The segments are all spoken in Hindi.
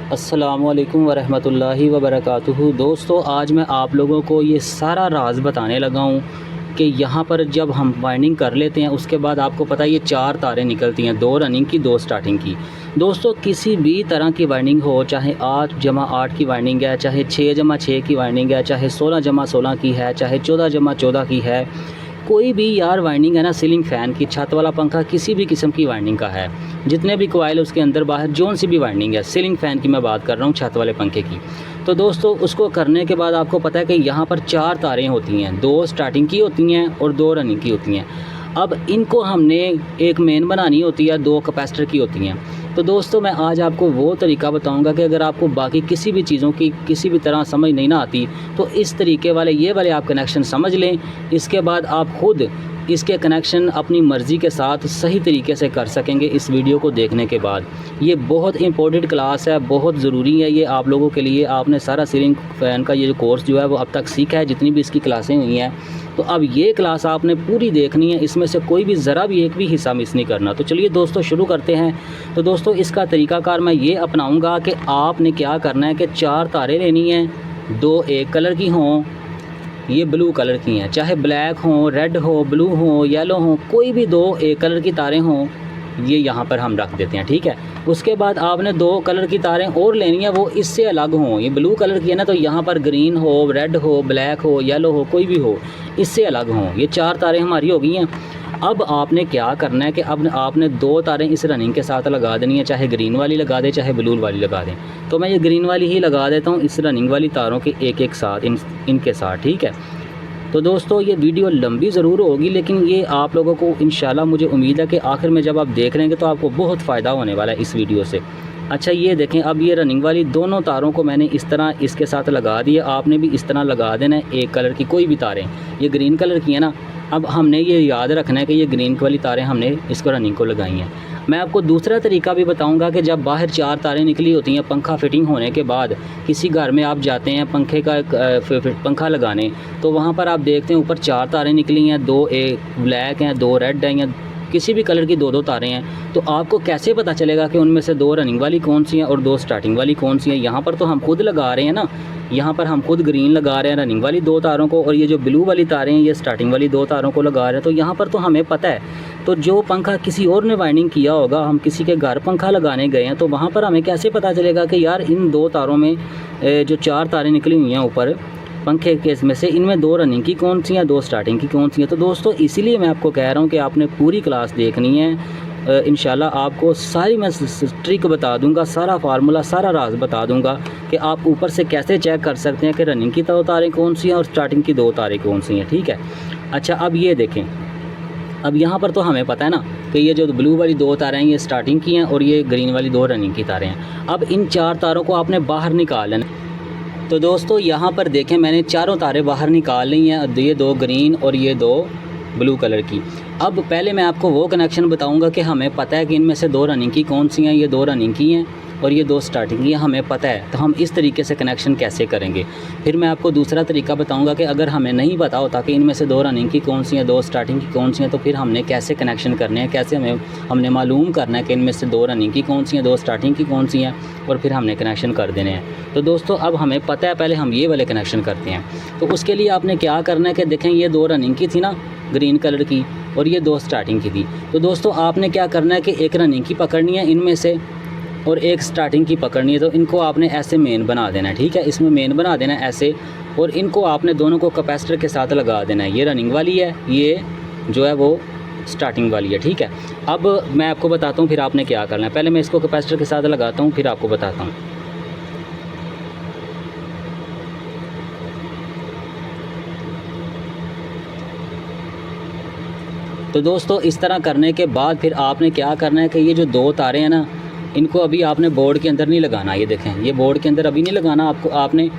अस्सलामुअलैकुम वरहमतुल्लाहि वबरकातुहू। दोस्तों, आज मैं आप लोगों को ये सारा राज बताने लगा हूँ कि यहाँ पर जब हम वाइंडिंग कर लेते हैं उसके बाद आपको पता है ये 4 तारें निकलती हैं, 2 रनिंग की 2 स्टार्टिंग की। दोस्तों, किसी भी तरह की वाइंडिंग हो, चाहे 8 जमा 8 की वाइंडिंग है, चाहे 6 जमा 6 की वाइंडिंग है, चाहे 16 जमा 16 की है, चाहे 14 जमा 14 की है, कोई भी यार वाइंडिंग है ना, सीलिंग फ़ैन की, छत वाला पंखा, किसी भी किस्म की वाइंडिंग का है, जितने भी कोयल उसके अंदर बाहर जौन सी भी वाइंडिंग है, सीलिंग फ़ैन की मैं बात कर रहा हूँ, छत वाले पंखे की। तो दोस्तों, उसको करने के बाद आपको पता है कि यहाँ पर 4 तारें होती हैं, 2 स्टार्टिंग की होती हैं और 2 रनिंग की होती हैं। अब इनको हमने एक मेन बनानी होती है, 2 कैपेसिटर की होती हैं। तो दोस्तों, मैं आज आपको वो तरीका बताऊंगा कि अगर आपको बाकी किसी भी चीज़ों की किसी भी तरह समझ नहीं ना आती, तो इस तरीके वाले ये वाले आप कनेक्शन समझ लें। इसके बाद आप खुद इसके कनेक्शन अपनी मर्ज़ी के साथ सही तरीके से कर सकेंगे इस वीडियो को देखने के बाद। ये बहुत इंपॉर्टेंट क्लास है, बहुत ज़रूरी है ये आप लोगों के लिए। आपने सारा सीलिंग फ़ैन का ये जो कोर्स जो है वो अब तक सीखा है, जितनी भी इसकी क्लासें हुई हैं, तो अब ये क्लास आपने पूरी देखनी है, इसमें से कोई भी ज़रा भी एक भी हिस्सा मिस नहीं करना। तो चलिए दोस्तों, शुरू करते हैं। तो दोस्तों, इसका तरीकाकार मैं ये अपनाऊंगा कि आपने क्या करना है कि 4 तारें लेनी हैं, 2 एक कलर की हों, ये ब्लू कलर की हैं, चाहे ब्लैक हो, रेड हो, ब्लू हो, येलो हो, कोई भी 2 एक कलर की तारें हों, ये यहाँ पर हम रख देते हैं, ठीक है। उसके बाद आपने 2 कलर की तारें और लेनी है, वो इससे अलग हों। ये ब्लू कलर की है ना, तो यहाँ पर ग्रीन हो, रेड हो, ब्लैक हो, येलो हो, कोई भी हो, इससे अलग हों। ये 4 तारें हमारी हो गई हैं। अब आपने क्या करना है कि अब आपने 2 तारें इस रनिंग के साथ लगा देनी है, चाहे ग्रीन वाली लगा दें, चाहे ब्लू वाली लगा दें। तो मैं ये ग्रीन वाली ही लगा देता हूँ इस रनिंग वाली तारों के एक साथ, इनके साथ, ठीक है। तो दोस्तों, ये वीडियो लंबी ज़रूर होगी, लेकिन ये आप लोगों को इंशाल्लाह मुझे उम्मीद है कि आखिर में जब आप देख लेंगे तो आपको बहुत फ़ायदा होने वाला है इस वीडियो से। अच्छा, ये देखें, अब ये रनिंग वाली दोनों तारों को मैंने इस तरह इसके साथ लगा दिया। आपने भी इस तरह लगा देना है, एक कलर की कोई भी तारें। ये ग्रीन कलर की है ना, अब हमने ये याद रखना है कि ये ग्रीन वाली तारें हमने इसको रनिंग को लगाई हैं। मैं आपको दूसरा तरीका भी बताऊंगा कि जब बाहर 4 तारें निकली होती हैं पंखा फिटिंग होने के बाद, किसी घर में आप जाते हैं पंखे का पंखा लगाने, तो वहाँ पर आप देखते हैं ऊपर 4 तारें निकली हैं, 2 एक ब्लैक हैं, 2 रेड हैं, या किसी भी कलर की 2-2 तारें हैं। तो आपको कैसे पता चलेगा कि उनमें से 2 रनिंग वाली कौन सी हैं और 2 स्टार्टिंग वाली कौन सी हैं? यहाँ पर तो हम खुद लगा रहे हैं ना, यहाँ पर हम खुद ग्रीन लगा रहे हैं रनिंग वाली 2 तारों को, और ये जो ब्लू वाली तारें हैं ये स्टार्टिंग वाली 2 तारों को लगा रहे हैं। तो यहाँ पर तो हमें पता है। तो जो पंखा किसी और ने वाइंडिंग किया होगा, हम किसी के घर पंखा लगाने गए हैं, तो वहाँ पर हमें कैसे पता चलेगा कि यार इन 2 तारों में जो 4 तारें निकली हुई हैं ऊपर पंखे के में से, इनमें 2 रनिंग की कौन सी हैं, 2 स्टार्टिंग की कौन सी हैं? तो दोस्तों, इसीलिए मैं आपको कह रहा हूँ कि आपने पूरी क्लास देखनी है। इंशाल्लाह आपको सारी मैं ट्रिक बता दूंगा, सारा फार्मूला, सारा राज बता दूंगा कि आप ऊपर से कैसे चेक कर सकते हैं कि रनिंग की 2 तारें कौन सी हैं और स्टार्टिंग की 2 तारें कौन सी हैं, ठीक है। अच्छा, अब ये देखें, अब यहाँ पर तो हमें पता है ना कि ये जो ब्लू वाली 2 तारें हैं ये स्टार्टिंग की हैं और ये ग्रीन वाली 2 रनिंग की तारें हैं। अब इन 4 तारों को आपने बाहर निकाल लेना। तो दोस्तों, यहाँ पर देखें, मैंने चारों तारें बाहर निकाल ली हैं, ये 2 ग्रीन और ये 2 ब्लू कलर की। अब पहले मैं आपको वो कनेक्शन बताऊंगा कि हमें पता है कि इनमें से 2 रनिंग की कौन सी हैं। ये 2 रनिंग की हैं और ये 2 स्टार्टिंग की हैं, हमें पता है। तो हम इस तरीके से कनेक्शन कैसे करेंगे। फिर मैं आपको दूसरा तरीका बताऊंगा कि अगर हमें नहीं पता होता कि इनमें से 2 रनिंग की कौन सी हैं, 2 स्टार्टिंग की कौन सी हैं, तो फिर हमने कैसे कनेक्शन करने हैं, कैसे हमने मालूम करना है कि इनमें से 2 रनिंग की कौन सी हैं, 2 स्टार्टिंग की कौन सी हैं, और फिर हमने कनेक्शन कर देने हैं। तो दोस्तों, अब हमें पता है, पहले हम ये वाले कनेक्शन करते हैं। तो उसके लिए आपने क्या करना है कि देखें, ये 2 रनिंग की थी ना ग्रीन कलर की, और ये 2 स्टार्टिंग की थी। तो दोस्तों, आपने क्या करना है कि एक रनिंग की पकड़नी है इनमें से और एक स्टार्टिंग की पकड़नी है। तो इनको आपने ऐसे मेन बना देना है, ठीक है, इसमें मेन बना देना है ऐसे, और इनको आपने दोनों को कैपेसिटर के साथ लगा देना है। ये रनिंग वाली है, ये जो है वो स्टार्टिंग वाली है, ठीक है। अब मैं आपको बताता हूँ फिर आपने क्या करना है। पहले मैं इसको कैपेसिटर के साथ लगाता हूँ, फिर आपको बताता हूँ। तो दोस्तों, इस तरह करने के बाद फिर आपने क्या करना है कि ये जो 2 तारें हैं ना, इनको अभी आपने बोर्ड के अंदर नहीं लगाना। ये देखें, ये बोर्ड के अंदर अभी नहीं लगाना आपने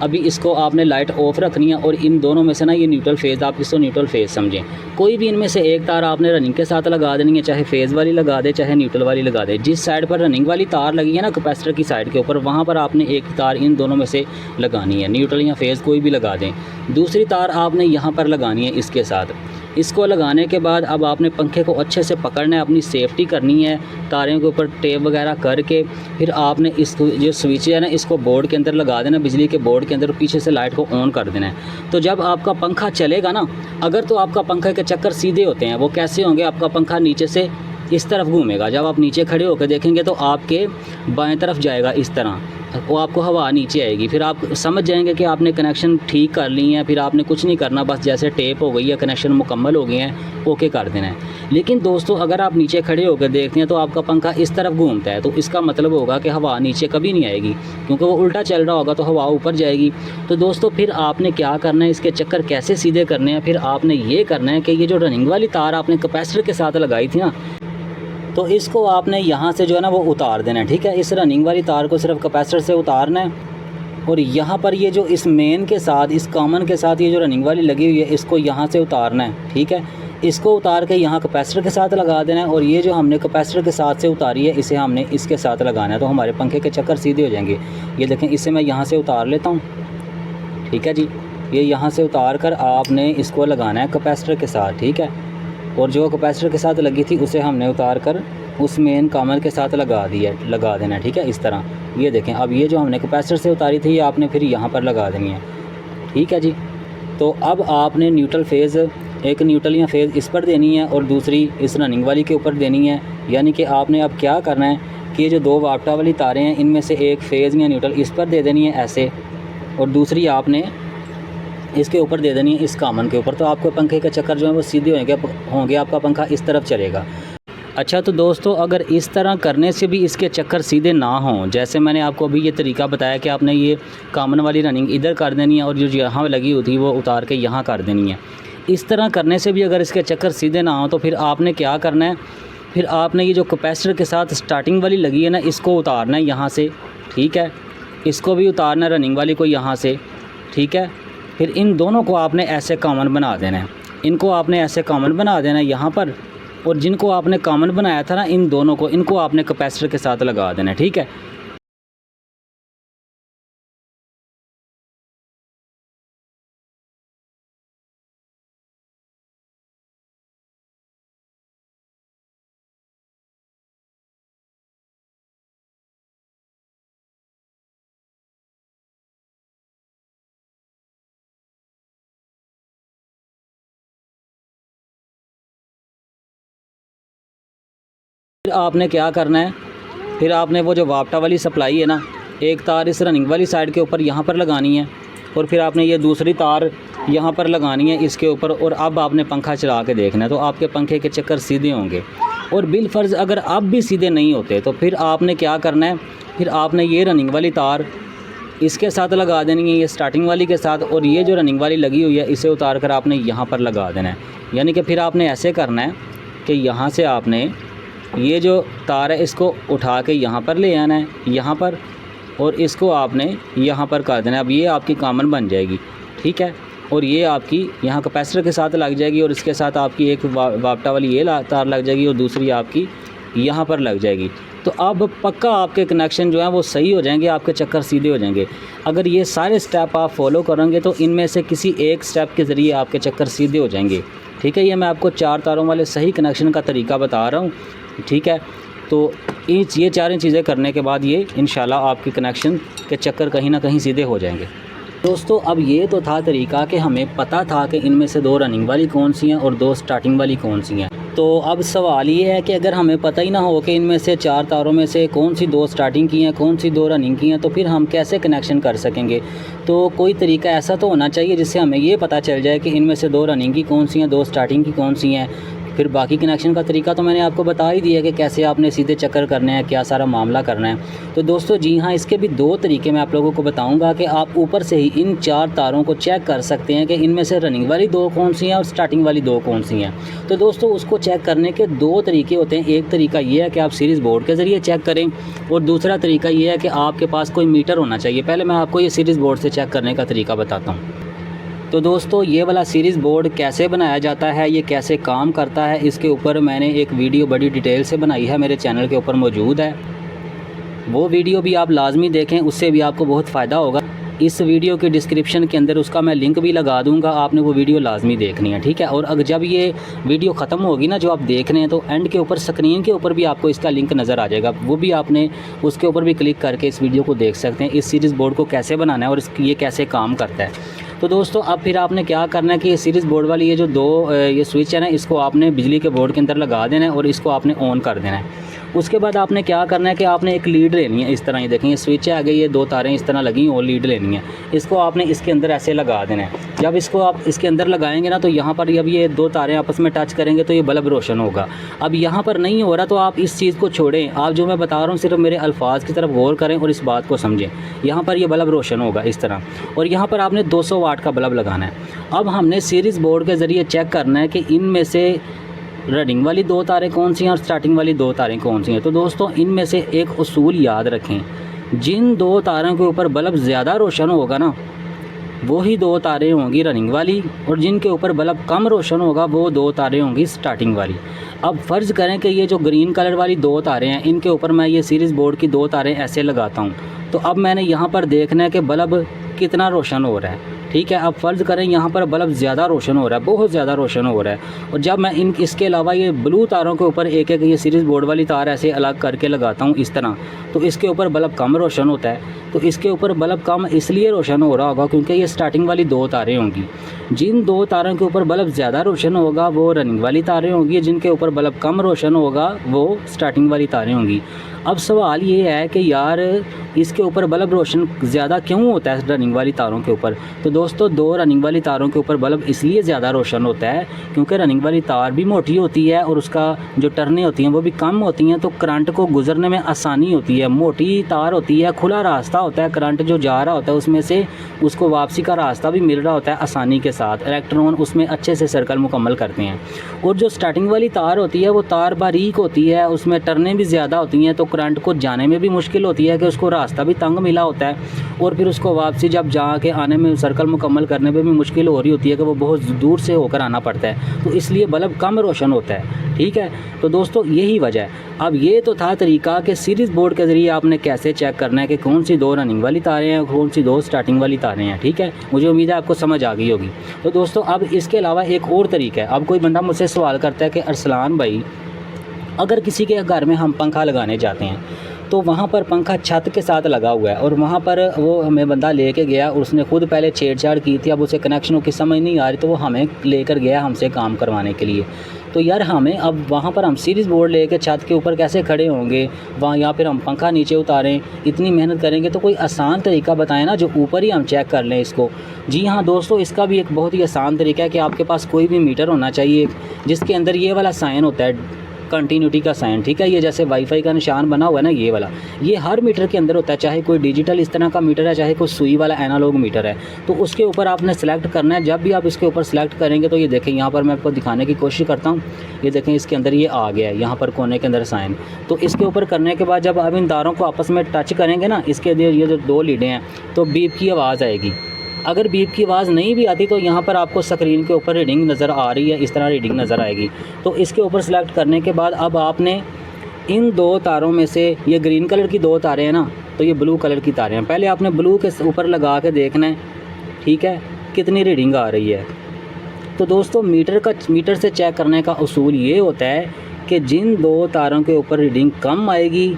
अभी इसको आपने लाइट ऑफ रखनी है, और इन दोनों में से ना ये न्यूट्रल फेज़, आप इसको न्यूट्रल फेज़ समझें। कोई भी इनमें से एक तार आपने रनिंग के साथ लगा देनी है, चाहे फेज़ वाली लगा दे, चाहे न्यूट्रल वाली लगा दे। जिस साइड पर रनिंग वाली तार लगी है ना कैपेसिटर की साइड के ऊपर, वहाँ पर आपने एक तार इन दोनों में से लगानी है, न्यूट्रल या फेज़ कोई भी लगा दें। दूसरी तार आपने यहाँ पर लगानी है इसके साथ। इसको लगाने के बाद अब आपने पंखे को अच्छे से पकड़ना है, अपनी सेफ्टी करनी है, तारों के ऊपर टेप वगैरह करके फिर आपने इस जो स्विच है ना इसको बोर्ड के अंदर लगा देना, बिजली के बोर्ड के अंदर, पीछे से लाइट को ऑन कर देना है। तो जब आपका पंखा चलेगा ना, अगर तो आपका पंखा के चक्कर सीधे होते हैं, वो कैसे होंगे, आपका पंखा नीचे से इस तरफ घूमेगा। जब आप नीचे खड़े होकर देखेंगे तो आपके बाएं तरफ जाएगा इस तरह, वो आपको हवा नीचे आएगी। फिर आप समझ जाएंगे कि आपने कनेक्शन ठीक कर ली है, फिर आपने कुछ नहीं करना, बस जैसे टेप हो गई है, कनेक्शन मुकम्मल हो गए हैं, ओके कर देना है। लेकिन दोस्तों अगर आप नीचे खड़े होकर देखते हैं तो आपका पंखा इस तरफ घूमता है, तो इसका मतलब होगा कि हवा नीचे कभी नहीं आएगी, क्योंकि वो उल्टा चल रहा होगा तो हवा ऊपर जाएगी। तो दोस्तों फिर आपने क्या करना है, इसके चक्कर कैसे सीधे करने हैं, फिर आपने ये करना है कि ये जो रनिंग वाली तार आपने कैपेसिटर के साथ लगाई थी ना, तो इसको आपने यहाँ से जो है ना वो उतार देना है। ठीक है, इस रनिंग वाली तार को सिर्फ कैपेसिटर से उतारना है, और यहाँ पर ये जो इस मेन के साथ, इस कॉमन के साथ ये जो रनिंग वाली लगी हुई है, इसको यहाँ से उतारना है। ठीक है, इसको उतार के यहाँ कैपेसिटर के साथ लगा देना है, और ये जो हमने कैपेसिटर के साथ से उतारी है इसे हमने इसके साथ लगाना है, तो हमारे पंखे के चक्कर सीधे हो जाएंगे। ये देखें, इसे मैं यहाँ से उतार लेता हूँ। ठीक है जी, ये यहाँ से उतार कर आपने इसको लगाना है कैपेसिटर के साथ। ठीक है, और जो कैपेसिटर के साथ लगी थी उसे हमने उतार कर उस मेन कॉमन के साथ लगा देना है। ठीक है, इस तरह ये देखें, अब ये जो हमने कैपेसिटर से उतारी थी ये आपने फिर यहाँ पर लगा देनी है। ठीक है जी, तो अब आपने न्यूट्रल फेज़, एक न्यूट्रल या फेज़ इस पर देनी है और दूसरी इस रनिंग वाली के ऊपर देनी है। यानी कि आपने अब क्या करना है कि ये जो दो वापटा वाली तारें हैं इनमें से एक फेज़ या न्यूट्रल इस पर दे देनी है ऐसे, और दूसरी आपने इसके ऊपर दे देनी है इस कॉमन के ऊपर। तो आपके पंखे के चक्कर जो है वो सीधे होंगे, आपका पंखा इस तरफ चलेगा। अच्छा, तो दोस्तों अगर इस तरह करने से भी इसके चक्कर सीधे ना हों, जैसे मैंने आपको अभी ये तरीका बताया कि आपने ये कॉमन वाली रनिंग इधर कर देनी है और जो यहाँ लगी हुई थी वो उतार के यहाँ कर देनी है, इस तरह करने से भी अगर इसके चक्कर सीधे ना हों तो फिर आपने क्या करना है, फिर आपने ये जो कैपेसिटर के साथ स्टार्टिंग वाली लगी है ना इसको उतारना है यहाँ से। ठीक है, इसको भी उतारना है, रनिंग वाली को यहाँ से। ठीक है, फिर इन दोनों को आपने ऐसे कॉमन बना देना है, इनको आपने ऐसे कॉमन बना देना है यहाँ पर, और जिनको आपने कॉमन बनाया था ना इन दोनों को, इनको आपने कैपेसिटर के साथ लगा देना है। ठीक है, फिर आपने क्या करना है, फिर आपने वो जो वापटा वाली सप्लाई है ना, एक तार इस रनिंग वाली साइड के ऊपर यहाँ पर लगानी है, और फिर आपने ये दूसरी तार यहाँ पर लगानी है इसके ऊपर, और अब आपने पंखा चला के देखना है, तो आपके पंखे के चक्कर सीधे होंगे। और बिलफर्ज अगर अब भी सीधे नहीं होते तो फिर आपने क्या करना है, फिर आपने ये रनिंग वाली तार इसके साथ लगा देनी है, ये स्टार्टिंग वाली के साथ, और ये जो रनिंग वाली लगी हुई है इसे उतार कर आपने यहाँ पर लगा देना है। यानी कि फिर आपने ऐसे करना है कि यहाँ से आपने ये जो तार है इसको उठा के यहाँ पर ले आना है, यहाँ पर, और इसको आपने यहाँ पर कर देना है। अब ये आपकी कॉमन बन जाएगी। ठीक है, और ये आपकी यहाँ कैपेसिटर के साथ लग जाएगी, और इसके साथ आपकी एक वापटा वाली ये तार लग जाएगी, और दूसरी आपकी यहाँ पर लग जाएगी। तो अब पक्का आपके कनेक्शन जो है वो सही हो जाएंगे, आपके चक्कर सीधे हो जाएंगे। अगर ये सारे स्टेप आप फॉलो करेंगे तो इनमें से किसी एक स्टेप के ज़रिए आपके चक्कर सीधे हो जाएंगे। ठीक है, ये मैं आपको 4 तारों वाले सही कनेक्शन का तरीका बता रहा हूँ। ठीक है, तो ये 4 चीज़ें करने के बाद ये इंशाल्लाह आपके कनेक्शन के चक्कर कहीं ना कहीं सीधे हो जाएंगे। दोस्तों अब ये तो था तरीका कि हमें पता था कि इनमें से 2 रनिंग वाली कौन सी हैं और 2 स्टार्टिंग वाली कौन सी हैं। तो अब सवाल ये है कि अगर हमें पता ही ना हो कि इनमें से 4 तारों में से कौन सी 2 स्टार्टिंग की हैं, कौन सी 2 रनिंग की हैं, तो फिर हम कैसे कनेक्शन कर सकेंगे। तो कोई तरीका ऐसा तो होना चाहिए जिससे हमें ये पता चल जाए कि इनमें से 2 रनिंग की कौन सी हैं, 2 स्टार्टिंग की कौन सी हैं। फिर बाकी कनेक्शन का तरीका तो मैंने आपको बता ही दिया कि कैसे आपने सीधे चक्कर करने हैं, क्या सारा मामला करना है। तो दोस्तों जी हाँ, इसके भी 2 तरीके मैं आप लोगों को बताऊंगा कि आप ऊपर से ही इन 4 तारों को चेक कर सकते हैं कि इनमें से रनिंग वाली 2 कौन सी हैं और स्टार्टिंग वाली 2 कौन सी हैं। तो दोस्तों उसको चेक करने के 2 तरीके होते हैं। एक तरीका ये है कि आप सीरीज़ बोर्ड के ज़रिए चेक करें, और दूसरा तरीका ये है कि आपके पास कोई मीटर होना चाहिए। पहले मैं आपको ये सीरीज़ बोर्ड से चेक करने का तरीका बताता हूँ। तो दोस्तों ये वाला सीरीज़ बोर्ड कैसे बनाया जाता है, ये कैसे काम करता है, इसके ऊपर मैंने एक वीडियो बड़ी डिटेल से बनाई है, मेरे चैनल के ऊपर मौजूद है। वो वीडियो भी आप लाजमी देखें, उससे भी आपको बहुत फ़ायदा होगा। इस वीडियो के डिस्क्रिप्शन के अंदर उसका मैं लिंक भी लगा दूंगा, आपने वो वीडियो लाजमी देखनी है, ठीक है। और अगर जब ये वीडियो ख़त्म होगी ना जो आप देख रहे हैं, तो एंड के ऊपर स्क्रीन के ऊपर भी आपको इसका लिंक नज़र आ जाएगा, वो भी आपने उसके ऊपर भी क्लिक करके इस वीडियो को देख सकते हैं, इस सीरीज़ बोर्ड को कैसे बनाना है और ये कैसे काम करता है। तो दोस्तों अब फिर आपने क्या करना है कि ये सीरीज़ बोर्ड वाली ये जो दो ये स्विच है ना, इसको आपने बिजली के बोर्ड के अंदर लगा देना है और इसको आपने ऑन कर देना है। उसके बाद आपने क्या करना है कि आपने एक लीड लेनी है, इस तरह ये देखें ये स्विच है आगे, ये दो तारें इस तरह लगी और लीड लेनी है, इसको आपने इसके अंदर ऐसे लगा देना है। जब इसको आप इसके अंदर लगाएंगे ना, तो यहाँ पर जब ये दो तारें आपस में टच करेंगे तो ये बल्ब रोशन होगा। अब यहाँ पर नहीं हो रहा तो आप इस चीज़ को छोड़ें, आप जो मैं बता रहा हूँ सिर्फ मेरे अल्फाज की तरफ गौर करें और इस बात को समझें। यहाँ पर ये बल्ब रोशन होगा इस तरह, और यहाँ पर आपने 200 वाट का बल्ब लगाना है। अब हमने सीरीज़ बोर्ड के ज़रिए चेक करना है कि इनमें से रनिंग वाली दो तारें कौन सी हैं और स्टार्टिंग वाली दो तारें कौन सी हैं। तो दोस्तों इनमें से एक उसूल याद रखें, जिन दो तारों के ऊपर बल्ब ज़्यादा रोशन होगा ना, वही दो तारें होंगी रनिंग वाली, और जिनके ऊपर बल्ब कम रोशन होगा वो दो तारें होंगी स्टार्टिंग वाली। अब फ़र्ज़ करें कि ये जो ग्रीन कलर वाली दो तारें हैं, इनके ऊपर मैं ये सीरीज़ बोर्ड की दो तारें ऐसे लगाता हूँ, तो अब मैंने यहाँ पर देखना है कि बल्ब कितना रोशन हो रहा है, ठीक है। अब फ़र्ज़ करें यहाँ पर बल्ब ज़्यादा रोशन हो रहा है, बहुत ज़्यादा रोशन हो रहा है, और जब मैं इसके अलावा ये ब्लू तारों के ऊपर एक एक ये सीरीज़ बोर्ड वाली तार ऐसे अलग करके लगाता हूँ इस तरह, तो इसके ऊपर बल्ब कम रोशन होता है। तो इसके ऊपर बल्ब कम इसलिए रोशन हो रहा होगा क्योंकि ये स्टार्टिंग वाली दो तारें होंगी। जिन दो तारों के ऊपर बल्ब ज़्यादा रोशन होगा वो रनिंग वाली तारें होंगी, जिनके ऊपर बल्ब कम रोशन होगा वो स्टार्टिंग वाली तारें होंगी। अब सवाल ये है कि यार इसके ऊपर बल्ब रोशन ज़्यादा क्यों होता है रनिंग वाली तारों के ऊपर? तो दोस्तों दो रनिंग वाली तारों के ऊपर बल्ब इसलिए ज़्यादा रोशन होता है क्योंकि रनिंग वाली तार भी मोटी होती है और उसका जो टर्नें होती हैं वो भी कम होती हैं, तो करंट को गुजरने में आसानी होती है। मोटी तार होती है, खुला रास्ता होता है, करंट जो जा रहा होता है उसमें से उसको वापसी का रास्ता भी मिल रहा होता है आसानी के साथ, इलेक्ट्रॉन उसमें अच्छे से सर्कल मुकम्मल करते हैं। और जो स्टार्टिंग वाली तार होती है वो तार बारीक होती है, उसमें टर्नें भी ज़्यादा होती हैं, तो करंट को जाने में भी मुश्किल होती है कि उसको रास्ता भी तंग मिला होता है, और फिर उसको वापसी जब जाके आने में सर्कल मुकम्मल करने में भी मुश्किल हो रही होती है कि वो बहुत दूर से होकर आना पड़ता है, तो इसलिए बल्ब कम रोशन होता है, ठीक है। तो दोस्तों यही वजह है। अब ये तो था तरीका कि सीरीज़ बोर्ड के ज़रिए आपने कैसे चेक करना है कि कौन सी दो रनिंग वाली तारें हैं और कौन सी दो स्टार्टिंग वाली तारें हैं, ठीक है। मुझे उम्मीद है आपको समझ आ गई होगी। तो दोस्तों अब इसके अलावा एक और तरीका है। अब कोई बंदा मुझसे सवाल करता है कि अरसलान भाई, अगर किसी के घर में हम पंखा लगाने जाते हैं तो वहाँ पर पंखा छत के साथ लगा हुआ है और वहाँ पर वो हमें बंदा लेके गया और उसने खुद पहले छेड़छाड़ की थी, अब उसे कनेक्शनों की समझ नहीं आ रही, तो वो हमें लेकर गया हमसे काम करवाने के लिए। तो यार हमें अब वहाँ पर हम सीरीज़ बोर्ड लेके छत के ऊपर कैसे खड़े होंगे वहाँ, या फिर हम पंखा नीचे उतारें, इतनी मेहनत करेंगे, तो कोई आसान तरीका बताएं ना जो ऊपर ही हम चेक कर लें इसको। जी हाँ दोस्तों, इसका भी एक बहुत ही आसान तरीका है कि आपके पास कोई भी मीटर होना चाहिए जिसके अंदर ये वाला साइन होता है, कंटिन्यूटी का साइन, ठीक है। ये जैसे वाईफाई का निशान बना हुआ है ना, ये वाला, ये हर मीटर के अंदर होता है, चाहे कोई डिजिटल इस तरह का मीटर है, चाहे कोई सुई वाला एनालॉग मीटर है। तो उसके ऊपर आपने सेलेक्ट करना है। जब भी आप इसके ऊपर सेलेक्ट करेंगे तो ये देखें, यहाँ पर मैं आपको दिखाने की कोशिश करता हूँ, ये देखें इसके अंदर ये आ गया है, यहाँ पर कोने के अंदर साइन। तो इसके ऊपर करने के बाद जब आप इन तारों को आपस में टच करेंगे ना, इसके ये जो दो लीडें हैं, तो बीप की आवाज़ आएगी। अगर बीप की आवाज़ नहीं भी आती तो यहाँ पर आपको स्क्रीन के ऊपर रीडिंग नज़र आ रही है, इस तरह रीडिंग नज़र आएगी। तो इसके ऊपर सेलेक्ट करने के बाद अब आपने इन दो तारों में से, ये ग्रीन कलर की दो तारें हैं ना, तो ये ब्लू कलर की तारें हैं, पहले आपने ब्लू के ऊपर लगा के देखना है, ठीक है, कितनी रीडिंग आ रही है। तो दोस्तों मीटर से चेक करने का उसूल ये होता है कि जिन दो तारों के ऊपर रीडिंग कम आएगी,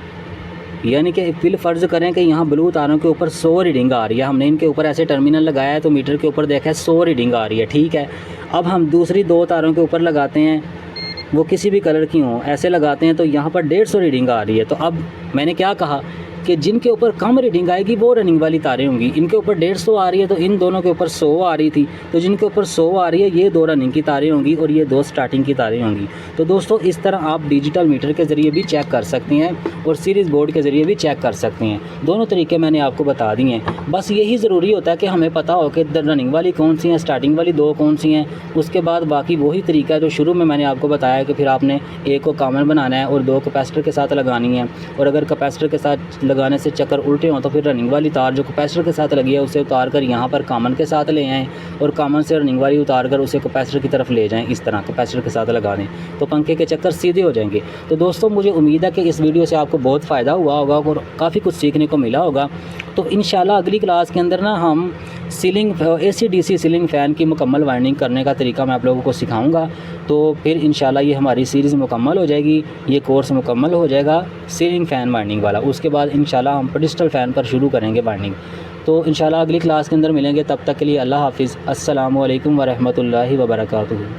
यानी कि फिल फ़र्ज़ करें कि यहाँ ब्लू तारों के ऊपर 100 रीडिंग आ रही है, हमने इनके ऊपर ऐसे टर्मिनल लगाया है तो मीटर के ऊपर देखा है 100 रीडिंग आ रही है, ठीक है। अब हम दूसरी दो तारों के ऊपर लगाते हैं, वो किसी भी कलर की हों, ऐसे लगाते हैं तो यहाँ पर 150 रीडिंग आ रही है। तो अब मैंने क्या कहा कि जिनके ऊपर कम रीडिंग आएगी वो रनिंग वाली तारें होंगी। इनके ऊपर 150 आ रही है तो इन दोनों के ऊपर 100 आ रही थी, तो जिनके ऊपर 100 आ रही है ये दो रनिंग की तारें होंगी और ये दो स्टार्टिंग की तारें होंगी। तो दोस्तों इस तरह आप डिजिटल मीटर के ज़रिए भी चेक कर सकते हैं और सीरीज़ बोर्ड के ज़रिए भी चेक कर सकते हैं। दोनों तरीके मैंने आपको बता दिए हैं। बस यही ज़रूरी होता है कि हमें पता हो कि रनिंग वाली कौन सी हैं, स्टार्टिंग वाली दो कौन सी हैं। उसके बाद बाकी वही तरीका है जो शुरू में मैंने आपको बताया कि फिर आपने एक को कॉमन बनाना है और दो कैपेसिटर के साथ लगानी है, और अगर कैपेसिटर के साथ लगाने से चक्कर उल्टे हों तो फिर रनिंग वाली तार जो कैपेसिटर के साथ लगी है उसे उतार कर यहाँ पर कॉमन के साथ ले आएँ और कॉमन से रनिंग वाली उतार कर उसे कैपेसिटर की तरफ ले जाएँ। इस तरह कैपेसिटर के साथ लगा दें तो पंखे के चक्कर सीधे हो जाएंगे। तो दोस्तों मुझे उम्मीद है कि इस वीडियो से आपको बहुत फ़ायदा हुआ होगा और काफ़ी कुछ सीखने को मिला होगा। तो इंशाल्लाह अगली क्लास के अंदर ना हम सीलिंग AC/DC सीलिंग फ़ैन की मुकम्मल वायरिंग करने का तरीका मैं आप लोगों को सिखाऊंगा। तो फिर इंशाल्लाह ये हमारी सीरीज़ मुकम्मल हो जाएगी, ये कोर्स मुकम्मल हो जाएगा सीलिंग फ़ैन वायरिंग वाला। उसके बाद इंशाल्लाह हम पेडिस्टल फ़ैन पर शुरू करेंगे वायरिंग। तो इंशाल्लाह अगली क्लास के अंदर मिलेंगे, तब तक के लिए अल्लाह हाफ़िज़। अस्सलामु अलैकुम व रहमतुल्लाहि व बरकातुहू।